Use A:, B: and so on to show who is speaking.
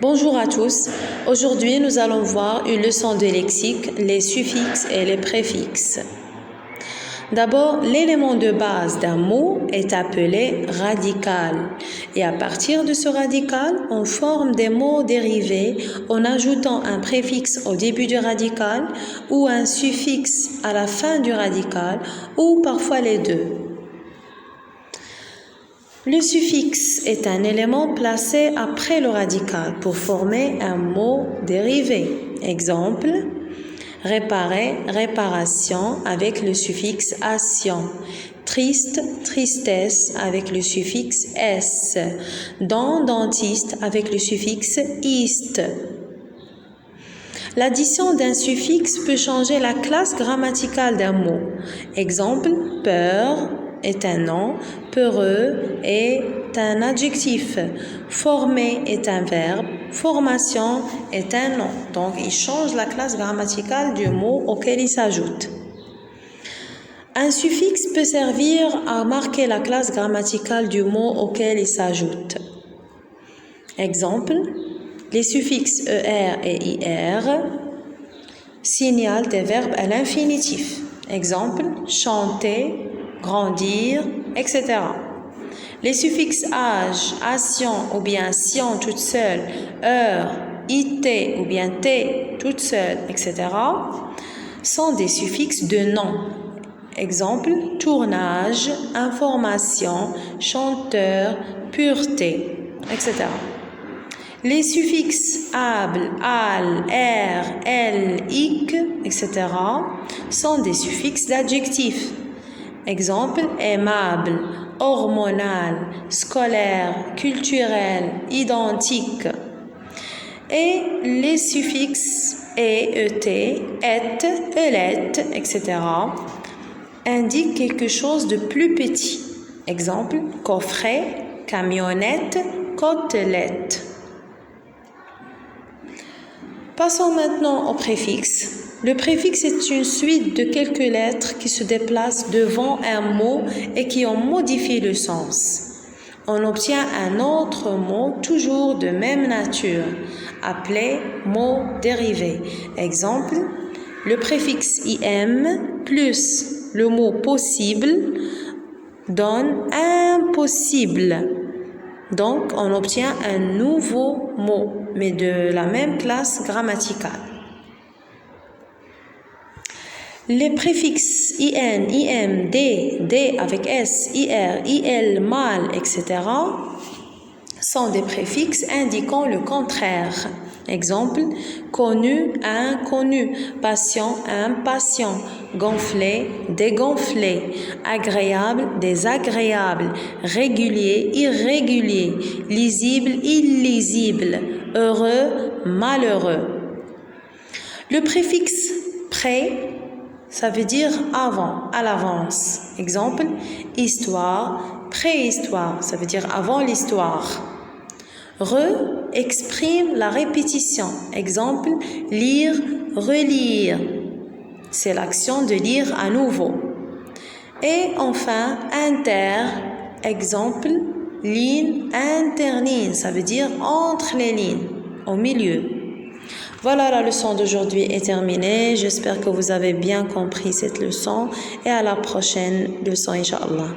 A: Bonjour à tous. Aujourd'hui, nous allons voir une leçon de lexique, les suffixes et les préfixes. D'abord, l'élément de base d'un mot est appelé radical. Et à partir de ce radical, on forme des mots dérivés en ajoutant un préfixe au début du radical ou un suffixe à la fin du radical ou parfois les deux. Le suffixe est un élément placé après le radical pour former un mot dérivé. Exemple, réparer, réparation avec le suffixe ation. Triste, tristesse avec le suffixe s. Dent, dentiste avec le suffixe iste. L'addition d'un suffixe peut changer la classe grammaticale d'un mot. Exemple, peur est un nom, peureux est un adjectif, former est un verbe, formation est un nom. Donc, il change la classe grammaticale du mot auquel il s'ajoute. Un suffixe peut servir à marquer la classe grammaticale du mot auquel il s'ajoute. Exemple, les suffixes er et ir signalent des verbes à l'infinitif. Exemple, chanter, grandir, etc. Les suffixes âge, ation ou bien sion toute seule, heure, it ou bien t toute seule, etc. sont des suffixes de nom. Exemple, tournage, information, chanteur, pureté, etc. Les suffixes able, al, er, el, ic, etc. sont des suffixes d'adjectifs. Exemple, aimable, hormonal, scolaire, culturel, identique. Et les suffixes et, et, elet, etc. indiquent quelque chose de plus petit. Exemple, coffret, camionnette, côtelette. Passons maintenant au préfixe. Le préfixe est une suite de quelques lettres qui se déplacent devant un mot et qui en modifient le sens. On obtient un autre mot toujours de même nature, appelé mot dérivé. Exemple, le préfixe im plus le mot possible donne impossible. Donc, on obtient un nouveau mot, mais de la même classe grammaticale. Les préfixes in, im, d avec s, ir, il, mal, etc. sont des préfixes indiquant le contraire. Exemple, connu, inconnu, patient, impatient, gonflé, dégonflé, agréable, désagréable, régulier, irrégulier, lisible, illisible, heureux, malheureux. Le préfixe près, ça veut dire avant, à l'avance. Exemple, histoire, préhistoire, ça veut dire avant l'histoire. Exprime la répétition. Exemple, lire, relire. C'est l'action de lire à nouveau. Et enfin, inter, exemple, ligne, interligne, ça veut dire entre les lignes, au milieu. Voilà, la leçon d'aujourd'hui est terminée. J'espère que vous avez bien compris cette leçon et à la prochaine leçon, Inch'Allah.